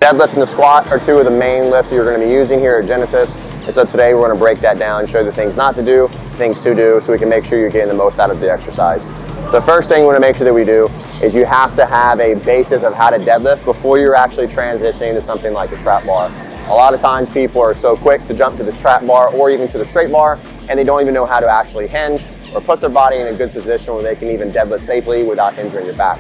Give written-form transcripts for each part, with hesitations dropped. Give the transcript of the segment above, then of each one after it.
deadlift and the squat are two of the main lifts that you're going to be using here at Genesis. And so today we're going to break that down and show you the things not to do, things to do, so we can make sure you're getting the most out of the exercise. The first thing we want to make sure that we do is you have to have a basis of how to deadlift before you're actually transitioning to something like a trap bar. A lot of times people are so quick to jump to the trap bar or even to the straight bar, and they don't even know how to actually hinge or put their body in a good position where they can even deadlift safely without injuring your back.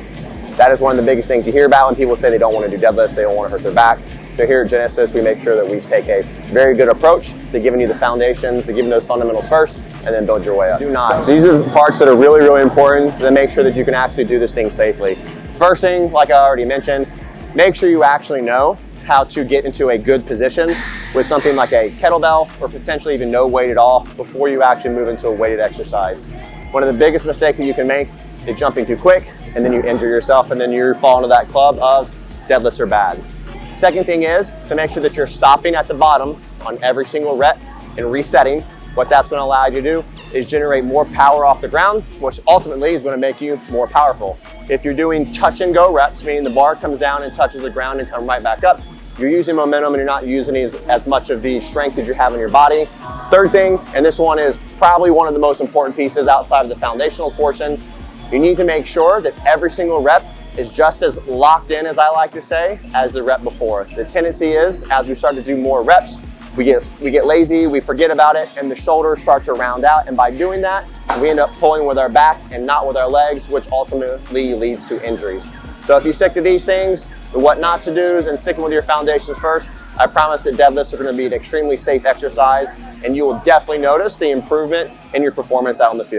That is one of the biggest things you hear about when people say they don't want to do deadlifts, they don't want to hurt their back. So here at Genesis, we make sure that we take a very good approach to giving you the foundations, to giving those fundamentals first, and then build your way up. Do not. So these are the parts that are really, really important to make sure that you can actually do this thing safely. First thing, like I already mentioned, make sure you actually know how to get into a good position with something like a kettlebell or potentially even no weight at all before you actually move into a weighted exercise. One of the biggest mistakes that you can make is jumping too quick, and then you injure yourself, and then you fall into that club of deadlifts are bad. Second thing is to make sure that you're stopping at the bottom on every single rep and resetting. What that's going to allow you to do is generate more power off the ground, which ultimately is going to make you more powerful. If you're doing touch and go reps, meaning the bar comes down and touches the ground and comes right back up, you're using momentum and you're not using as much of the strength as you have in your body. Third thing, and this one is probably one of the most important pieces outside of the foundational portion, you need to make sure that every single rep is just as locked in, as I like to say, as the rep before. The tendency is, as we start to do more reps, we get lazy, we forget about it, and the shoulders start to round out. And by doing that, we end up pulling with our back and not with our legs, which ultimately leads to injuries. So if you stick to these things, what not to do and sticking with your foundations first, I promise that deadlifts are going to be an extremely safe exercise, and you will definitely notice the improvement in your performance out on the field.